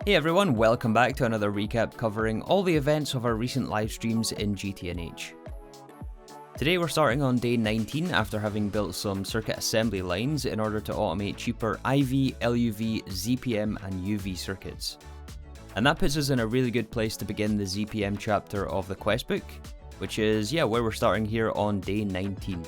Hey everyone, welcome back to another recap covering all the events of our recent live streams in GTNH. Today we're starting on day 19 after having built some circuit assembly lines in order to automate cheaper IV, LUV, ZPM and UV circuits. And that puts us in a really good place to begin the ZPM chapter of the quest book, which is, where we're starting here on day 19.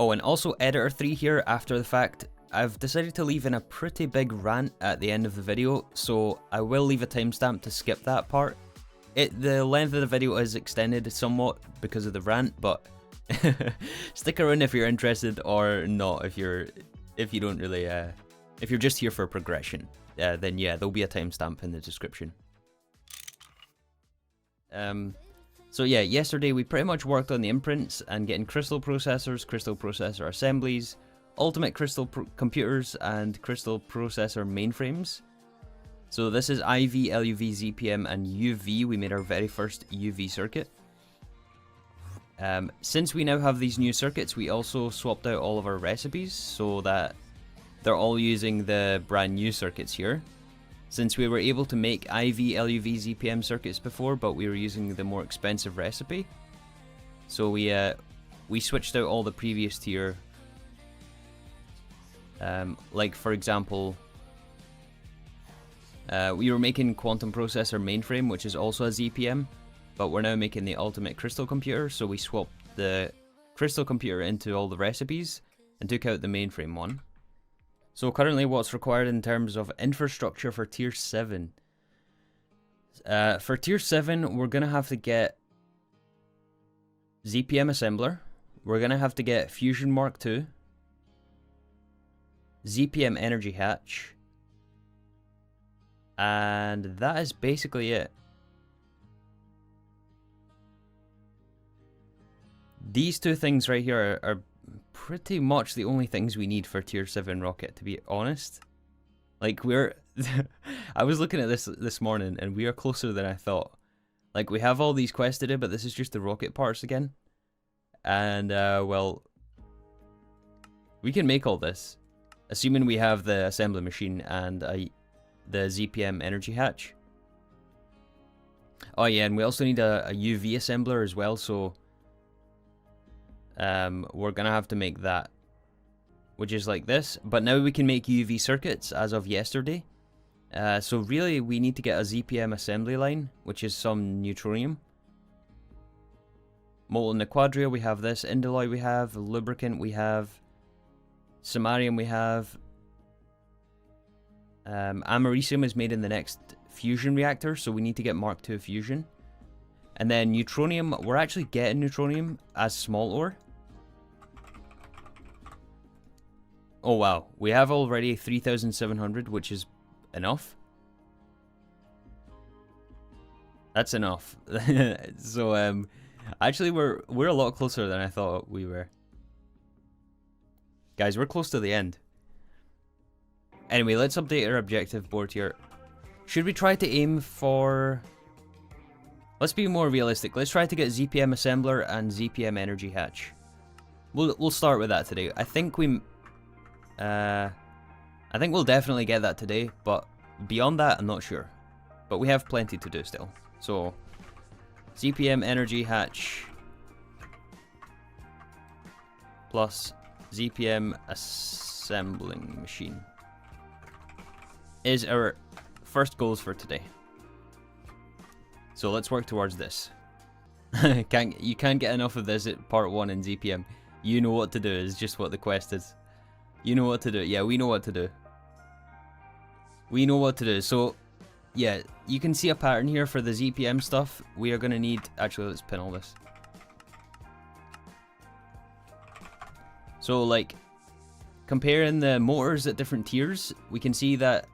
Oh, and also Editor 3 here after the fact. I've decided to leave in a pretty big rant at the end of the video, so I will leave a timestamp to skip that part. The length of the video is extended somewhat because of the rant, but stick around if you're interested, or not if you don't really if you're just here for progression. Then there'll be a timestamp in the description. So yesterday we pretty much worked on the imprints and getting crystal processors, crystal processor assemblies, ultimate crystal computers, and crystal processor mainframes. So this is IV, LUV, ZPM, and UV. We made our very first UV circuit. Since we now have these new circuits, we also swapped out all of our recipes so that they're all using the brand new circuits here. Since we were able to make IV, LUV, ZPM circuits before, but we were using the more expensive recipe, so we switched out all the previous tier. Like for example, we were making quantum processor mainframe, which is also a ZPM, but we're now making the ultimate crystal computer, so we swapped the crystal computer into all the recipes and took out the mainframe one. So currently what's required in terms of infrastructure for tier 7. For tier 7, we're going to have to get ZPM assembler, we're going to have to get Fusion Mark II, ZPM energy hatch, and that is basically it. These two things right here are pretty much the only things we need for tier 7 rocket, to be honest. Like, I was looking at this morning and we are closer than I thought. Like, we have all these quests to do, but this is just the rocket parts again. And well, we can make all this, assuming we have the assembly machine and the ZPM energy hatch. Oh yeah, and we also need a UV assembler as well, so we're gonna have to make that, which is like this, but now we can make UV circuits as of yesterday. So really we need to get a ZPM assembly line, which is some neutronium. Molten Quadria, we have this. Indoloy we have. Lubricant we have. Samarium we have. Americium is made in the next fusion reactor, so we need to get Mark II fusion. And then neutronium, we're actually getting neutronium as small ore. Oh wow, we have already 3,700, which is enough. That's enough. So actually we're a lot closer than I thought we were. Guys, we're close to the end. Anyway, let's update our objective board here. Should we try to aim for... Let's be more realistic. Let's try to get ZPM assembler and ZPM energy hatch. We'll start with that today. I think we'll definitely get that today, but beyond that, I'm not sure. But we have plenty to do still. So, ZPM energy hatch plus ZPM assembling machine is our first goals for today. So let's work towards this. You can't get enough of this at part 1 in ZPM. You know what to do, is just what the quest is. You know what to do. Yeah, we know what to do. We know what to do. So, yeah, you can see a pattern here for the ZPM stuff. We are going to need... Actually, let's pin all this. So, like, comparing the motors at different tiers, we can see that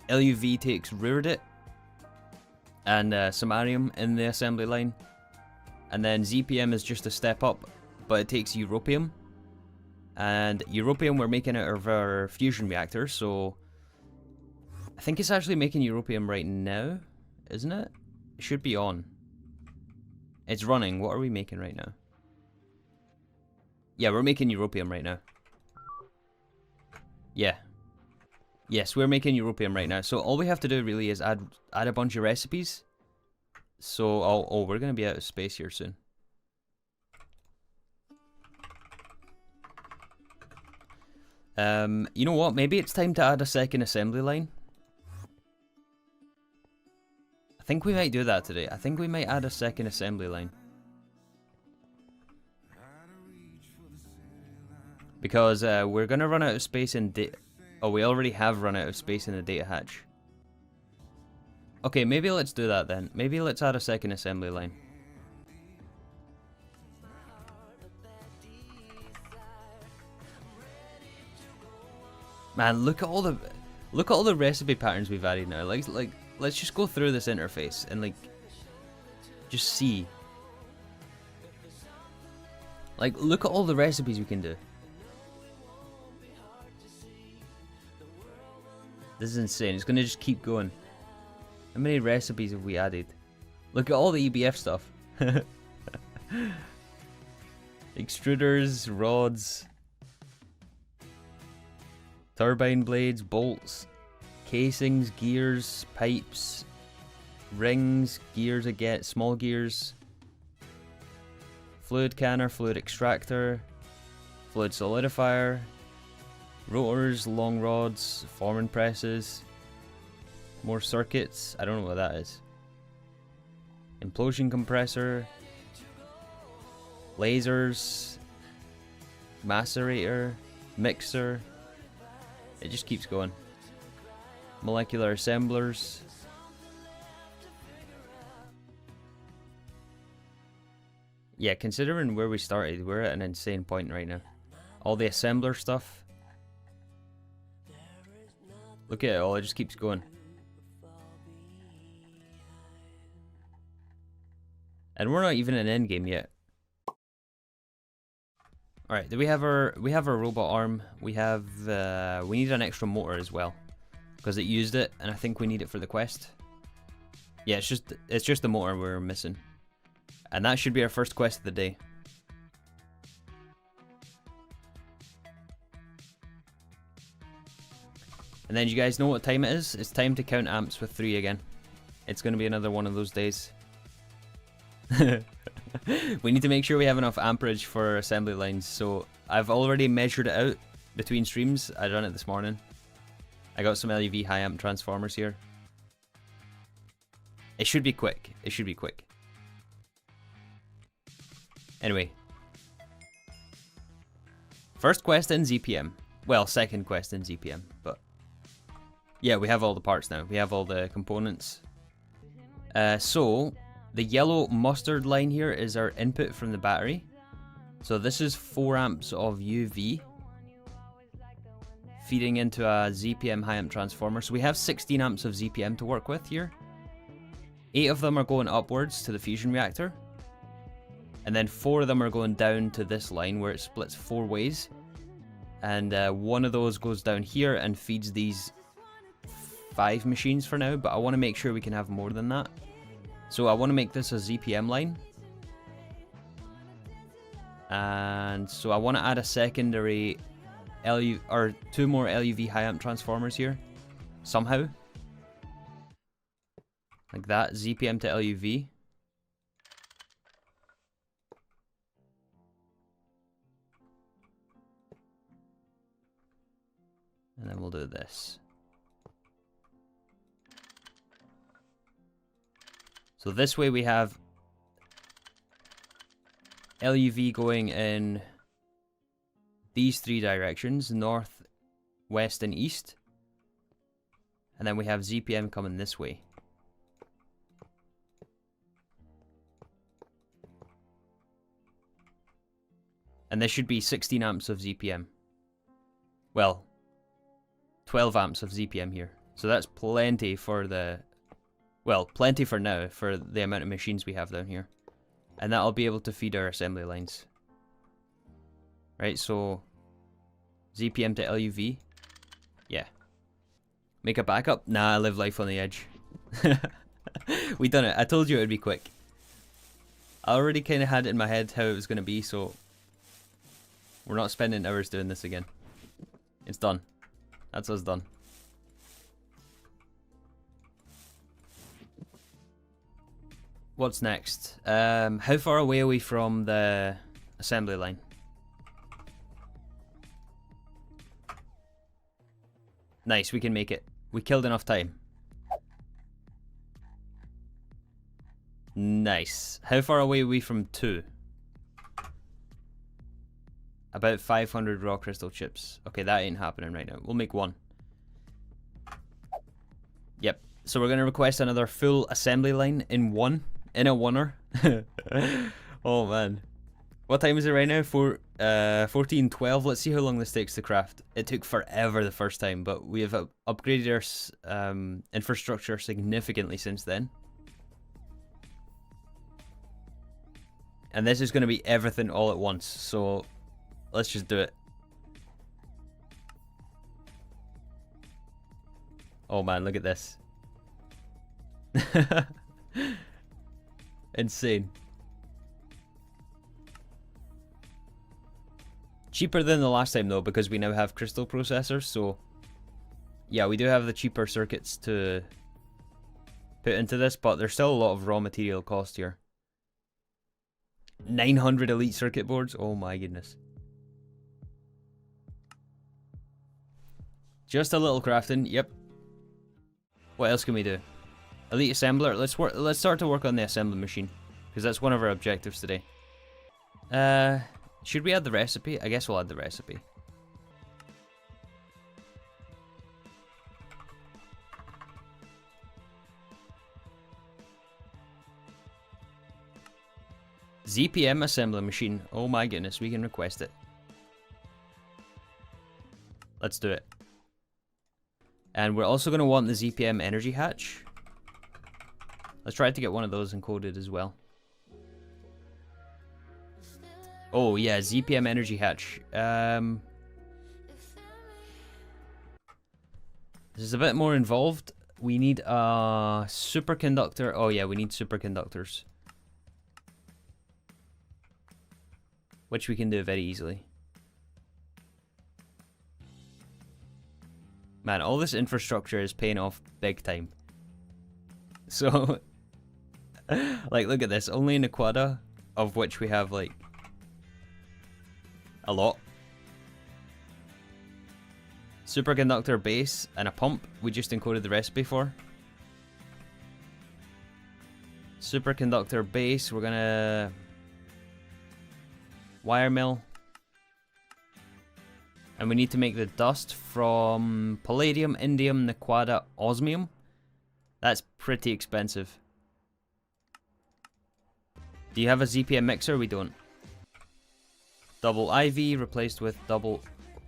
LUV takes Ruridit and Samarium in the assembly line. And then ZPM is just a step up, but it takes Europium. And Europium we're making out of our fusion reactor, so I think it's actually making Europium right now, isn't it? It should be on. It's running. What are we making right now? Yeah, we're making europium right now. Yeah. Yes, we're making europium right now. So all we have to do really is add a bunch of recipes. So, oh, we're going to be out of space here soon. You know what? Maybe it's time to add a second assembly line. I think we might do that today. I think we might add a second assembly line. Because we're going to run out of space in oh, we already have run out of space in the data hatch. Okay, maybe let's do that then. Maybe let's add a second assembly line. Man, look at all the recipe patterns we've added now. Like let's just go through this interface and like just see. Like, look at all the recipes we can do. This is insane. It's gonna just keep going. How many recipes have we added? Look at all the EBF stuff. Extruders, rods, turbine blades, bolts, casings, gears, pipes, rings, gears again, small gears, fluid canner, fluid extractor, fluid solidifier, rotors, long rods, forming presses, more circuits, I don't know what that is, implosion compressor, lasers, macerator, mixer, it just keeps going, molecular assemblers, yeah, considering where we started, we're at an insane point right now. All the assembler stuff, look at it all, it just keeps going. And we're not even in endgame yet. Alright, we have our robot arm. We have we need an extra motor as well. Because it used it and I think we need it for the quest. Yeah, it's just the motor we're missing. And that should be our first quest of the day. And then you guys know what time it is? It's time to count amps with 3 again. It's going to be another one of those days. We need to make sure we have enough amperage for assembly lines, so I've already measured it out between streams. I done it this morning. I got some LUV high amp transformers here. It should be quick. It should be quick. Anyway. First quest in ZPM. Well, second quest in ZPM, but yeah, we have all the parts now. We have all the components. So the yellow mustard line here is our input from the battery. So this is 4 amps of UV feeding into a ZPM high amp transformer. So we have 16 amps of ZPM to work with here. 8 of them are going upwards to the fusion reactor. And then 4 of them are going down to this line where it splits 4 ways. And one of those goes down here and feeds these 5 machines for now. But I want to make sure we can have more than that. So I want to make this a ZPM line. And so I want to add a secondary or 2 more LUV high amp transformers here. Somehow. Like that, ZPM to LUV. And then we'll do this. So this way we have LUV going in these 3 directions, north, west, and east. And then we have ZPM coming this way. And this should be 16 amps of ZPM. Well, 12 amps of ZPM here. So that's plenty for the... Well, plenty for now, for the amount of machines we have down here. And that'll be able to feed our assembly lines. Right, so... ZPM to LUV. Yeah. Make a backup? Nah, live life on the edge. We done it. I told you it would be quick. I already kind of had it in my head how it was going to be, so... We're not spending hours doing this again. It's done. That's us done. What's next? How far away are we from the assembly line? Nice, we can make it. We killed enough time. Nice. How far away are we from 2? About 500 raw crystal chips. Okay, that ain't happening right now. We'll make 1. Yep. So we're going to request another full assembly line in a oneer. Oh man. What time is it right now? 14:12. Let's see how long this takes to craft. It took forever the first time, but we have upgraded our infrastructure significantly since then. And this is going to be everything all at once, so let's just do it. Oh man, look at this. Insane. Cheaper than the last time though, because we now have crystal processors, so yeah, we do have the cheaper circuits to put into this, but there's still a lot of raw material cost here. 900 elite circuit boards, oh my goodness. Just a little crafting, yep. What else can we do? Elite assembler, let's start to work on the assembly machine, because that's one of our objectives today. Should we add the recipe? I guess we'll add the recipe. ZPM assembly machine. Oh my goodness, we can request it. Let's do it. And we're also going to want the ZPM energy hatch. Let's try to get one of those encoded as well. Oh yeah, ZPM energy hatch. This is a bit more involved. We need a superconductor. Oh yeah, we need superconductors. Which we can do very easily. Man, all this infrastructure is paying off big time. So, like, look at this. Only in Aquada, of which we have, like, a lot. Superconductor base and a pump we just encoded the recipe for. Superconductor base, we're gonna wire mill. And we need to make the dust from palladium, indium, naquada, osmium. That's pretty expensive. Do you have a ZPM mixer? We don't. Double IV replaced with double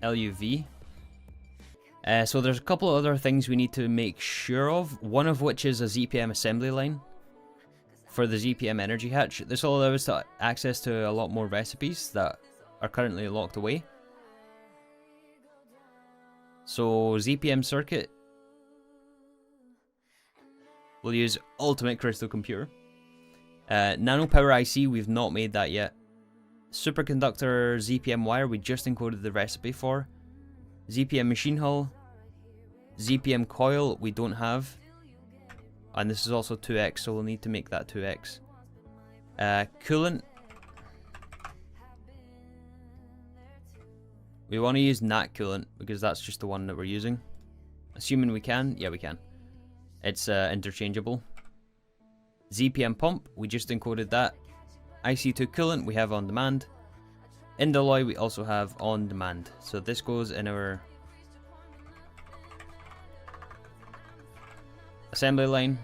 LUV. So there's a couple of other things we need to make sure of. One of which is a ZPM assembly line for the ZPM energy hatch. This will allow us to access to a lot more recipes that are currently locked away. So ZPM circuit. We'll use ultimate crystal computer. Nano power IC, we've not made that yet. Superconductor ZPM wire, we just encoded the recipe for. ZPM machine hull. ZPM coil, we don't have. And this is also 2x, so we'll need to make that 2x. Coolant. We want to use NAT coolant, because that's just the one that we're using. Assuming we can. Yeah, we can. It's interchangeable. ZPM pump, we just encoded that. IC2 coolant, we have on demand. Indalloy, we also have on demand. So this goes in our assembly line.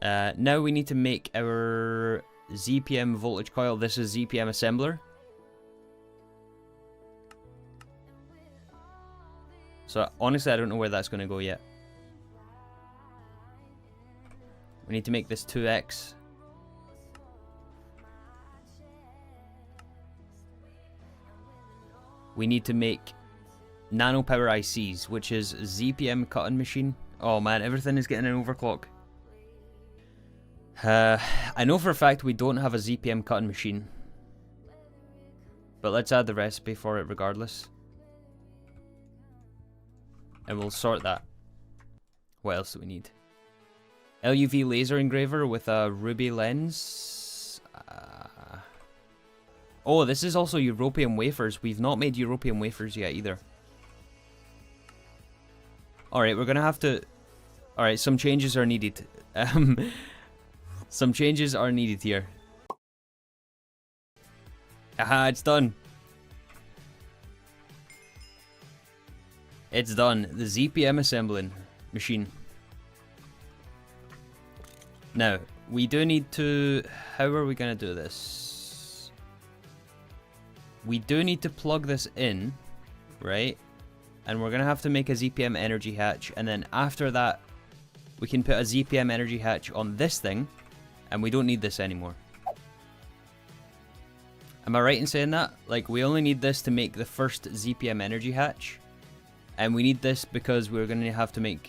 Now we need to make our ZPM voltage coil. This is ZPM assembler. So honestly, I don't know where that's going to go yet. We need to make this 2x. We need to make nano power ICs, which is ZPM cutting machine. Oh man, everything is getting an overclock. I know for a fact we don't have a ZPM cutting machine. But let's add the recipe for it regardless. And we'll sort that. What else do we need? LUV laser engraver with a ruby lens. Oh, this is also European wafers. We've not made European wafers yet either. Alright, we're gonna have to... Alright, some changes are needed. Some changes are needed here. Aha, it's done. It's done. The ZPM assembling machine. Now, we do need to... How are we going to do this? We do need to plug this in, right? And we're going to have to make a ZPM energy hatch. And then after that, we can put a ZPM energy hatch on this thing. And we don't need this anymore. Am I right in saying that? Like, we only need this to make the first ZPM energy hatch. And we need this because we're going to have to make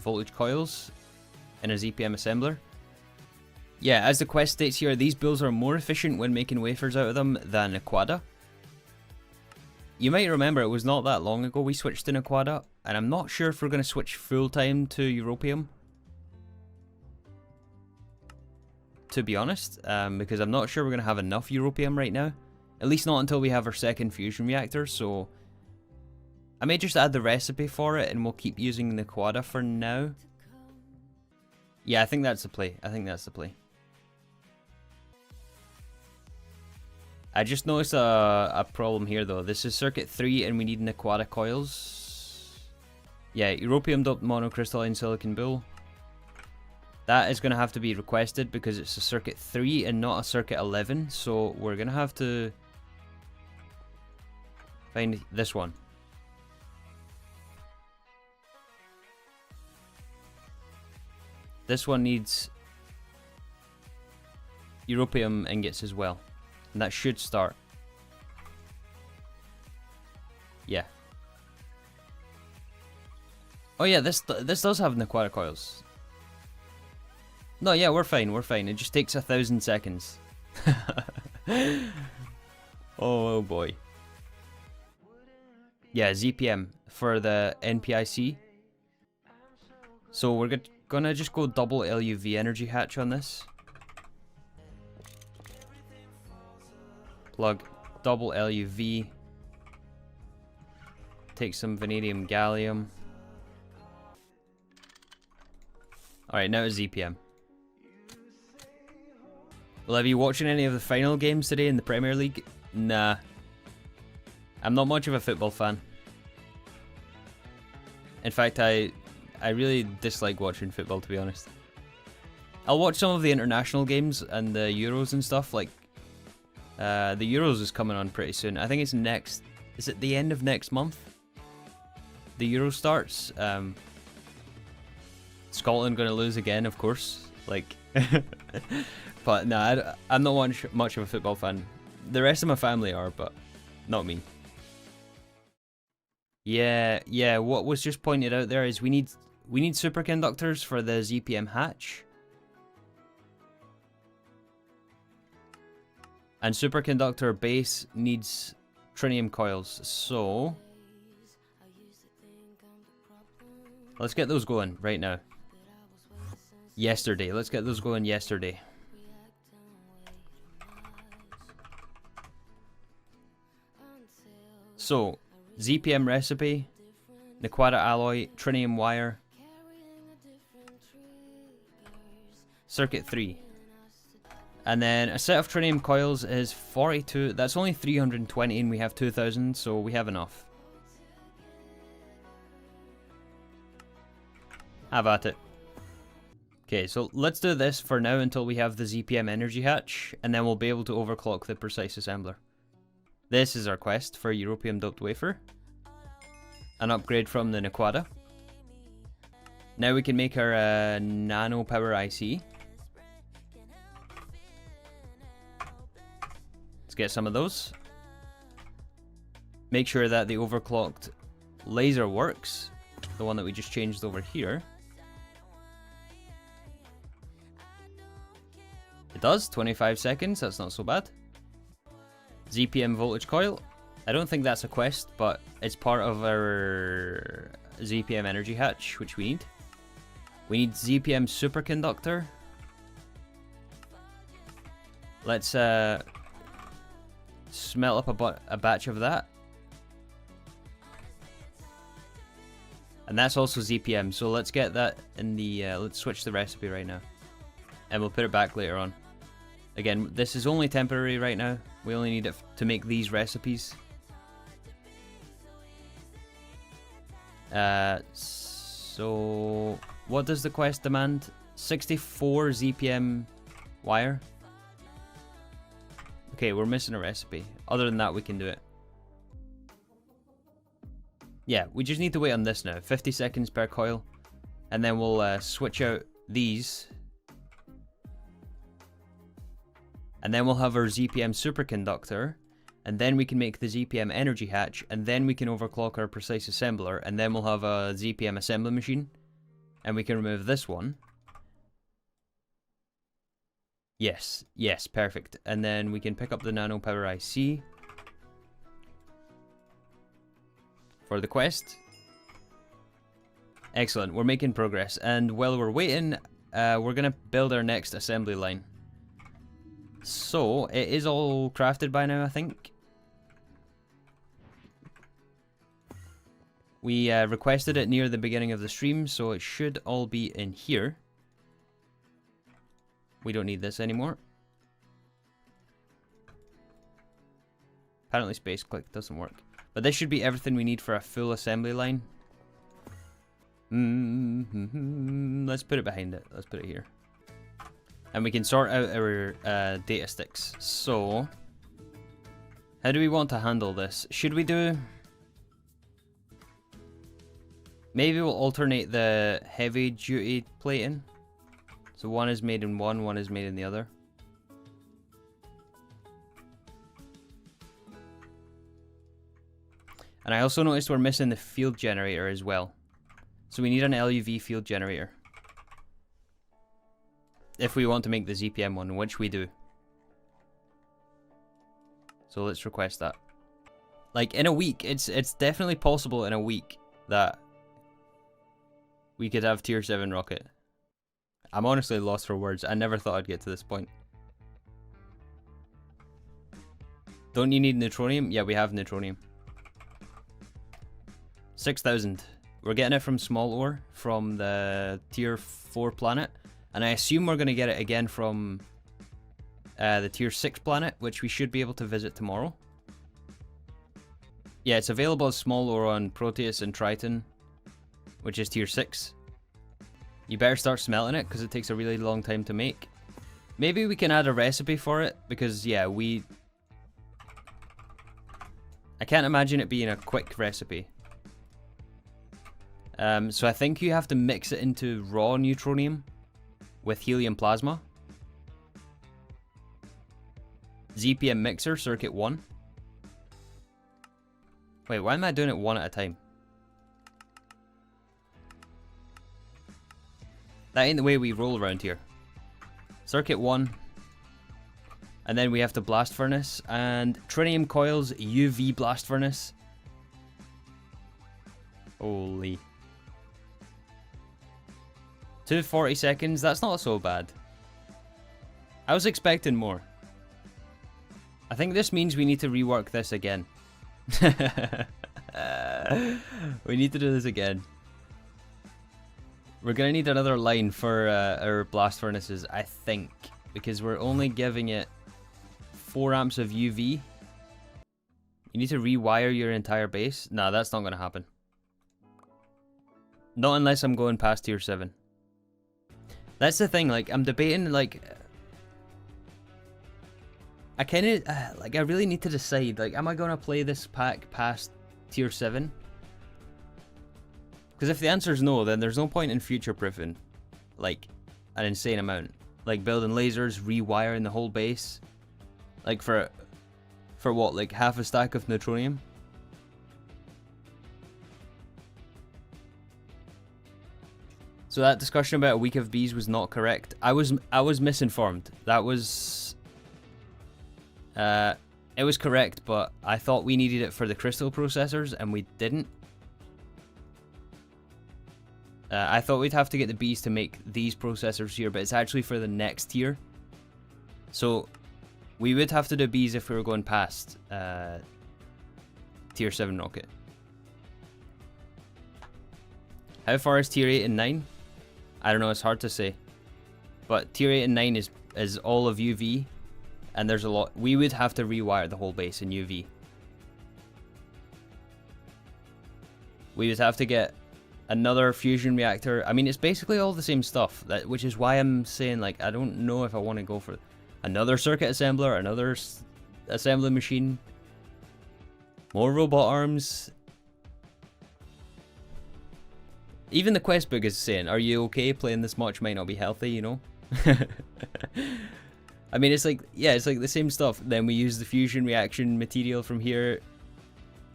voltage coils in a ZPM assembler. Yeah, as the quest states here, these builds are more efficient when making wafers out of them than Aquada. You might remember it was not that long ago we switched to Aquada, and I'm not sure if we're going to switch full time to Europium. To be honest, because I'm not sure we're going to have enough Europium right now. At least not until we have our second fusion reactor, so... I may just add the recipe for it and we'll keep using the Quada for now. Yeah, I think that's the play. I think that's the play. I just noticed a problem here though. This is circuit 3 and we need Aquada coils. Yeah, Europium doped monocrystalline silicon bull. That is going to have to be requested because it's a circuit 3 and not a circuit 11. So we're going to have to find this one. This one needs Europium ingots as well. And that should start. Yeah. Oh yeah, this does have Aquada coils. No, yeah, we're fine, we're fine. It just takes 1,000 seconds. Oh boy. Yeah, ZPM for the NPIC. So we're gonna just go double LUV energy hatch on this. Plug double LUV. Take some vanadium gallium. Alright, now it's ZPM. Will I be watching any of the final games today in the Premier League? Nah. I'm not much of a football fan. In fact, I really dislike watching football, to be honest. I'll watch some of the international games and the Euros and stuff. Like, the Euros is coming on pretty soon. I think it's next... Is it the end of next month? The Euro starts. Scotland gonna lose again, of course. Like... But nah, I'm not much of a football fan. The rest of my family are, but not me. Yeah, what was just pointed out there is we need superconductors for the ZPM hatch. And superconductor base needs tritium coils, so... Let's get those going right now. Yesterday, let's get those going yesterday. So, ZPM recipe, Aquada alloy, tritium wire, circuit 3. And then a set of tritium coils is 42, that's only 320 and we have 2000, so we have enough. Have at it. Okay, so let's do this for now until we have the ZPM energy hatch, and then we'll be able to overclock the precise assembler. This is our quest for Europium doped wafer. An upgrade from the Aquada. Now we can make our nano power IC. Let's get some of those. Make sure that the overclocked laser works. The one that we just changed over here. does, 25 seconds, that's not so bad. ZPM voltage coil. I don't think that's a quest, but it's part of our ZPM energy hatch, which we need. We need ZPM superconductor. Let's smelt up a batch of that. And that's also ZPM, so let's get that in the, let's switch the recipe right now. And we'll put it back later on. Again, this is only temporary right now. We only need it to make these recipes. So what does the quest demand? 64 ZPM wire. Okay, we're missing a recipe. Other than that, we can do it. Yeah, we just need to wait on this now. 50 seconds per coil. And then we'll switch out these. And then we'll have our ZPM superconductor. And then we can make the ZPM energy hatch. And then we can overclock our precise assembler. And then we'll have a ZPM assembly machine. And we can remove this one. Yes, yes, perfect. And then we can pick up the nano power IC. For the quest. Excellent, we're making progress. And while we're waiting, we're going to build our next assembly line. So, it is all crafted by now, I think. We requested it near the beginning of the stream, so it should all be in here. We don't need this anymore. Apparently space click doesn't work. But this should be everything we need for a full assembly line. Let's put it behind it. Let's put it here. And we can sort out our data sticks. So, how do we want to handle this? Should we do... Maybe we'll alternate the heavy duty plating. So one is made in one is made in the other. And I also noticed we're missing the field generator as well. So we need an LUV field generator. If we want to make the ZPM one, which we do. So let's request that. Like in a week, it's definitely possible in a week that we could have tier 7 rocket. I'm honestly lost for words. I never thought I'd get to this point. Don't you need neutronium? Yeah, we have neutronium. 6,000. We're getting it from small ore from the tier 4 planet. And I assume we're going to get it again from the tier 6 planet, which we should be able to visit tomorrow. Yeah, it's available as small ore on Proteus and Triton, which is tier 6. You better start smelting it because it takes a really long time to make. Maybe we can add a recipe for it because, yeah, I can't imagine it being a quick recipe. So I think you have to mix it into raw neutronium with helium plasma. ZPM mixer, circuit 1. Wait, why am I doing it one at a time? That ain't the way we roll around here. Circuit 1. And then we have the blast furnace. And tritium coils, UV blast furnace. Holy. 240 seconds, that's not so bad. I was expecting more. I think this means we need to rework this again. We need to do this again. We're gonna need another line for our blast furnaces, I think. Because we're only giving it 4 amps of UV. You need to rewire your entire base? Nah, that's not gonna happen. Not unless I'm going past tier 7. That's the thing, like, I'm debating, like... I kinda, like, I really need to decide, like, am I gonna play this pack past tier 7? Because if the answer is no, then there's no point in future-proofing, like, an insane amount. Like, building lasers, rewiring the whole base. Like, for what, like, half a stack of neutronium? So that discussion about a week of bees was not correct. I was misinformed. That was it was correct, but I thought we needed it for the crystal processors and we didn't. I thought we'd have to get the bees to make these processors here, but it's actually for the next tier. So we would have to do bees if we were going past tier 7 rocket. How far is tier 8 and 9? I don't know, it's hard to say. But tier 8 and 9 is all of UV, and there's a lot. We would have to rewire the whole base in UV. We would have to get another fusion reactor. I mean, it's basically all the same stuff, which is why I'm saying, like, I don't know if I want to go for another circuit assembler, another assembly machine, more robot arms. Even the quest book is saying, are you okay? Playing this much might not be healthy, you know? I mean, it's like, yeah, it's like the same stuff. Then we use the fusion reaction material from here,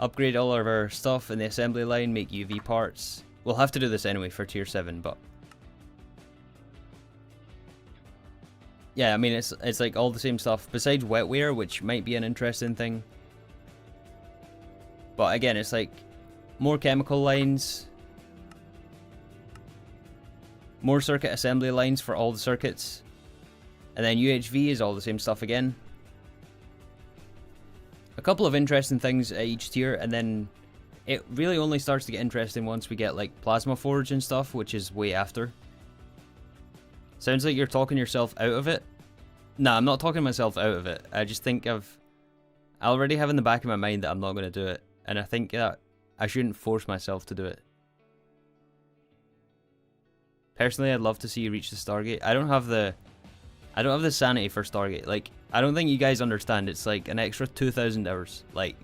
upgrade all of our stuff in the assembly line, make UV parts. We'll have to do this anyway for tier 7, but yeah, I mean, it's like all the same stuff besides wetware, which might be an interesting thing. But again, it's like more chemical lines, more circuit assembly lines for all the circuits, and then UHV is all the same stuff again. A couple of interesting things at each tier, and then it really only starts to get interesting once we get like Plasma Forge and stuff, which is way after. Sounds like you're talking yourself out of it. Nah, I'm not talking myself out of it. I just think I already have in the back of my mind that I'm not going to do it, and I think that I shouldn't force myself to do it. Personally, I'd love to see you reach the Stargate. I don't have the sanity for Stargate. Like, I don't think you guys understand. It's like an extra 2,000 hours. Like,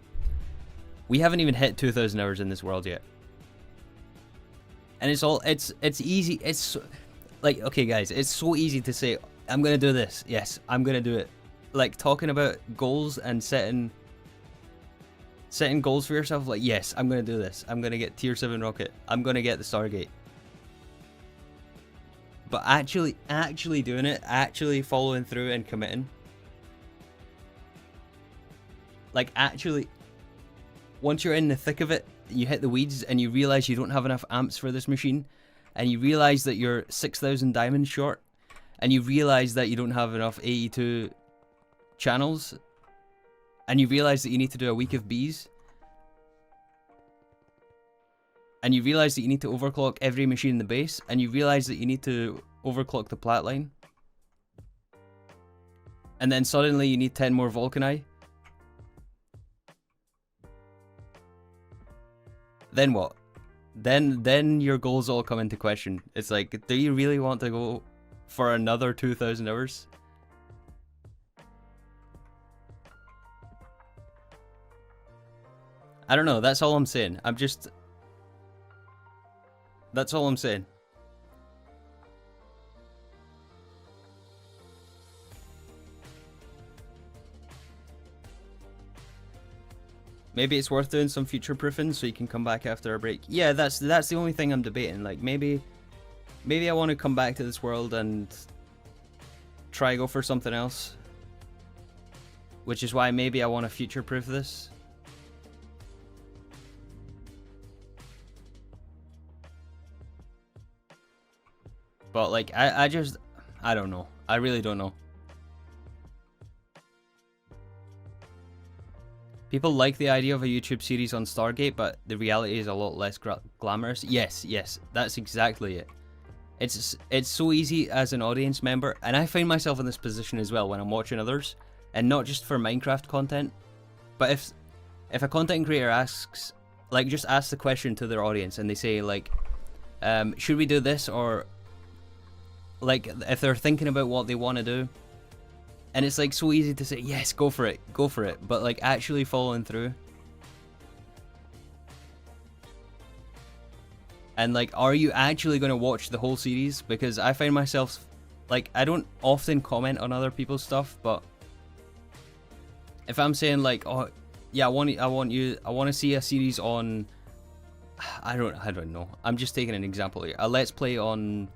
we haven't even hit 2,000 hours in this world yet. And it's easy. It's like, okay guys, it's so easy to say, I'm gonna do this. Yes, I'm gonna do it. Like, talking about goals and setting goals for yourself. Like, yes, I'm gonna do this. I'm gonna get tier 7 rocket. I'm gonna get the Stargate. But actually doing it, actually following through and committing. Like, actually, once you're in the thick of it, you hit the weeds and you realize you don't have enough amps for this machine, and you realize that you're 6,000 diamonds short, and you realize that you don't have enough 82 channels, and you realize that you need to do a week of bees, and you realize that you need to overclock every machine in the base, and you realize that you need to overclock the plat line, and then suddenly you need 10 more Vulcani. Then what? Then your goals all come into question. It's like, do you really want to go for another 2,000 hours? I don't know, that's all I'm saying. That's all I'm saying. Maybe it's worth doing some future proofing so you can come back after a break. Yeah, that's the only thing I'm debating. Like, maybe I want to come back to this world and try go for something else. Which is why maybe I want to future proof this. But like, I don't know. I really don't know. People like the idea of a YouTube series on Stargate, but the reality is a lot less glamorous. Yes, that's exactly it. It's so easy as an audience member, and I find myself in this position as well when I'm watching others, and not just for Minecraft content, but if a content creator asks, like, just ask the question to their audience, and they say like, should we do this, or like, if they're thinking about what they want to do, and it's like so easy to say, yes, go for it, but like actually following through. And like, are you actually going to watch the whole series? Because I find myself, like, I don't often comment on other people's stuff, but if I'm saying like, oh yeah, I want to see a series on I don't know. I'm just taking an example here. A let's play on,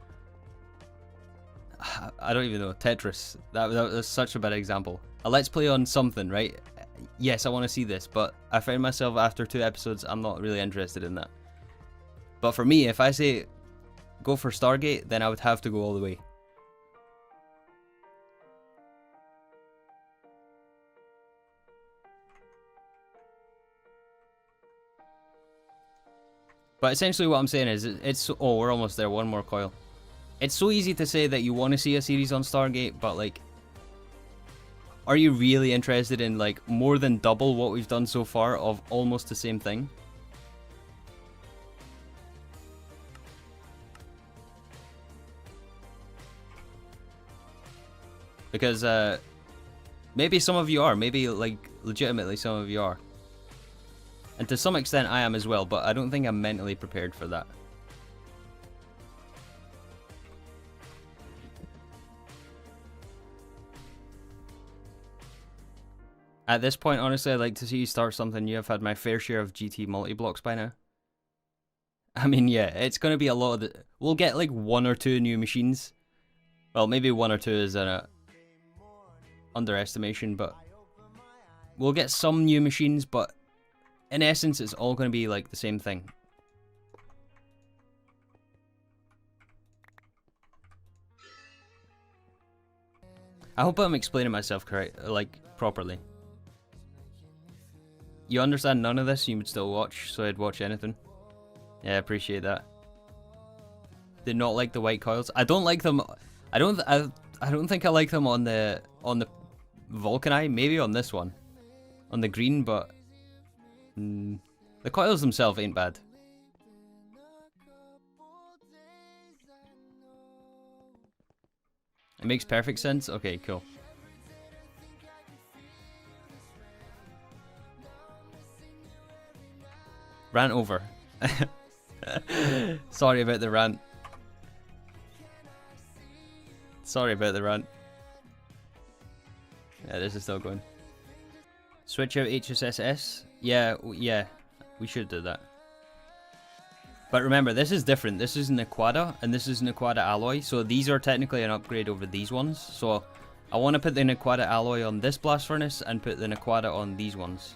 I don't even know, Tetris. That was such a bad example. A let's play on something, right? Yes, I want to see this, but I find myself after 2 episodes, I'm not really interested in that. But for me, if I say go for Stargate, then I would have to go all the way. But essentially what I'm saying is, it's, oh, we're almost there, 1 more coil. It's so easy to say that you want to see a series on Stargate, but like, are you really interested in like more than double what we've done so far of almost the same thing? Because maybe some of you are, maybe like legitimately some of you are. And to some extent I am as well, but I don't think I'm mentally prepared for that. At this point, honestly, I'd like to see you start something new. I've had my fair share of GT multi-blocks by now. I mean, yeah, it's going to be a lot of the... We'll get like 1 or 2 new machines. Well, maybe 1 or 2 is an underestimation, but... We'll get some new machines, but... In essence, it's all going to be like the same thing. I hope I'm explaining myself properly. You understand none of this, you would still watch, so I'd watch anything. Yeah, I appreciate that. Did not like the white coils. I don't like them. I don't think I like them on the Vulcan-Eye. Maybe on this one, on the green, but the coils themselves ain't bad. It makes perfect sense. Okay, cool. Rant over. Sorry about the rant. Sorry about the rant. Yeah, this is still going. Switch out HSSS? Yeah, we should do that. But remember, this is different. This is an Aquada, and this is an Aquada alloy. So these are technically an upgrade over these ones. So I want to put the Aquada alloy on this blast furnace and put the Aquada on these ones.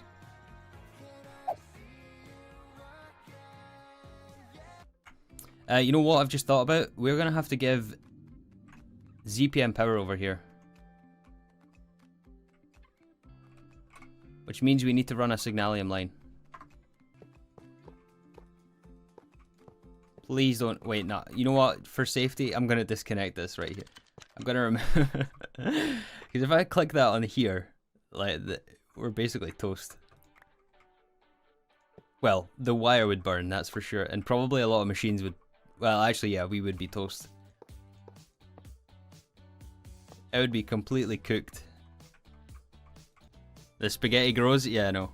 You know what I've just thought about? We're going to have to give ZPM power over here. Which means we need to run a Signalium line. Please don't... Wait, no. You know what? For safety, I'm going to disconnect this right here. I'm going to remember... Because if I click that on here, like, we're basically toast. Well, the wire would burn, that's for sure. And probably a lot of machines would... Well, actually, yeah, we would be toast. It would be completely cooked. The spaghetti grows? Yeah, I know.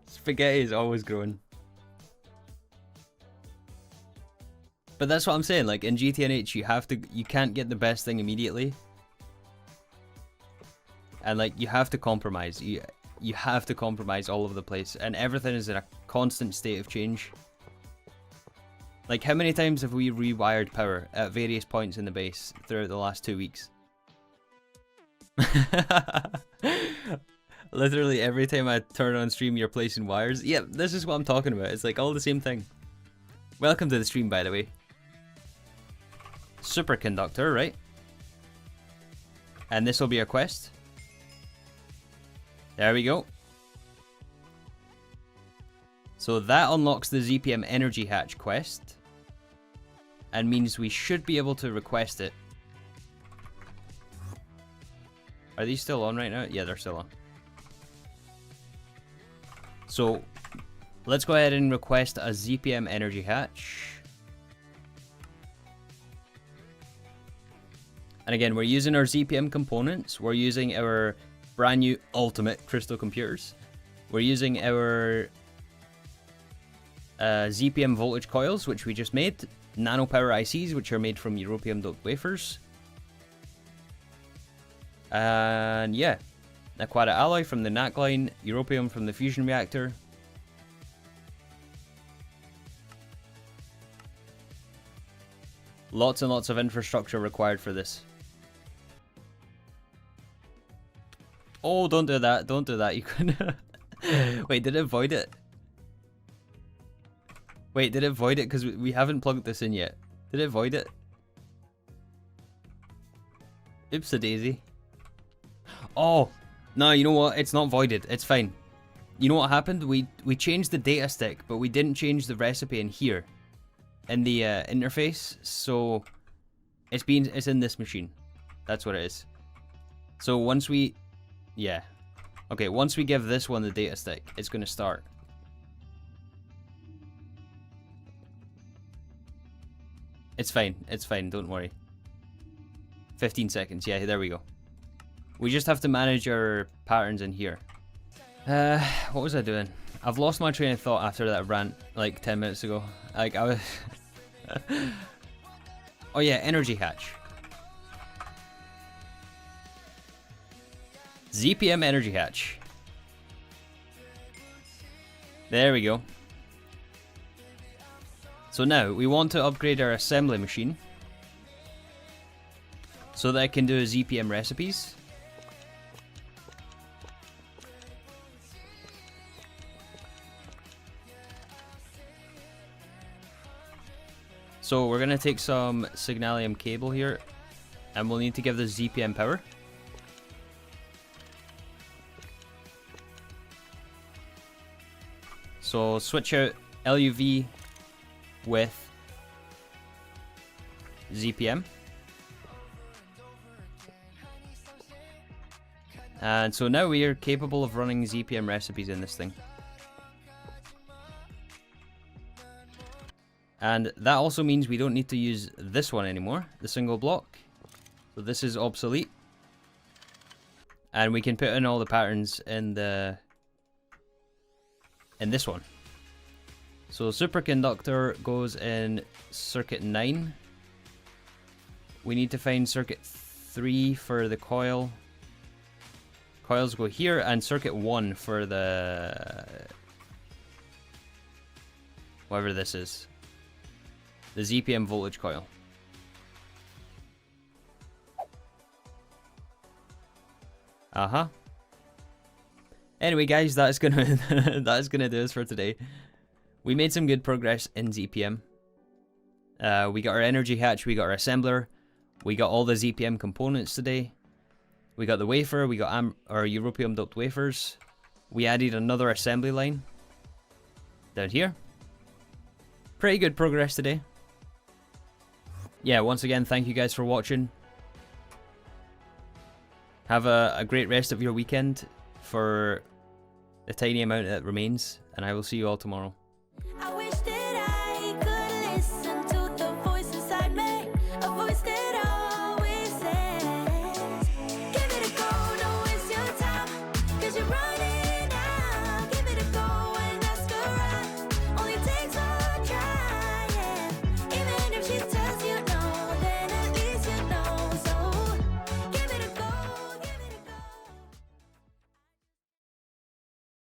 Spaghetti is always growing. But that's what I'm saying, like in GTNH you can't get the best thing immediately. And like you have to compromise. You have to compromise all over the place, and everything is in a constant state of change. Like how many times have we rewired power at various points in the base throughout the last 2 weeks? Literally every time I turn on stream you're placing wires. Yep, this is what I'm talking about. It's like all the same thing. Welcome to the stream, by the way. Superconductor, right? And this will be a quest. There we go. So that unlocks the ZPM Energy Hatch quest. And means we should be able to request it. Are these still on right now? Yeah, they're still on. So let's go ahead and request a ZPM Energy Hatch. And again, we're using our ZPM components. We're using our brand new ultimate crystal computers. We're using our ZPM voltage coils, which we just made. Nano power ICs, which are made from europium doped wafers. And yeah, Aquada alloy from the NAC line, europium from the fusion reactor, Lots and lots of infrastructure required for this. Oh, don't do that. Don't do that. You couldn't. Wait, did it void it? Wait, did it void it? Because we haven't plugged this in yet. Did it void it? Oops a daisy. Oh, no, you know what? It's not voided. It's fine. You know what happened? We changed the data stick, but we didn't change the recipe in here. In the interface. So it's in this machine. That's what it is. So once we... Yeah. Okay, once we give this one the data stick, it's going to start. It's fine. It's fine. Don't worry. 15 seconds. Yeah, there we go. We just have to manage our patterns in here. What was I doing? I've lost my train of thought after that rant like 10 minutes ago. Like I was... Oh yeah, energy hatch. ZPM energy hatch. There we go. So now we want to upgrade our assembly machine so that it can do ZPM recipes. So we're going to take some signalium cable here and we'll need to give this ZPM power. So switch out LUV with ZPM. And so now we are capable of running ZPM recipes in this thing. And that also means we don't need to use this one anymore, the single block. So this is obsolete. And we can put in all the patterns in this one. So superconductor goes in circuit 9. We need to find circuit 3 for the coil. Coils go here, and circuit 1 for the... whatever this is. The ZPM voltage coil. Uh-huh. Anyway, guys, that's gonna that's gonna do us for today. We made some good progress in ZPM. We got our energy hatch, we got our assembler, we got all the ZPM components today. We got the wafer, we got our europium doped wafers. We added another assembly line down here. Pretty good progress today. Yeah, once again, thank you guys for watching. Have a great rest of your weekend for the tiny amount that remains, and I will see you all tomorrow. I wish that I could listen to the voice inside me, a voice that always says, give it a go, don't waste your time, 'cause you're running out. Give it a go and ask her out, only takes one try, yeah. Even if she's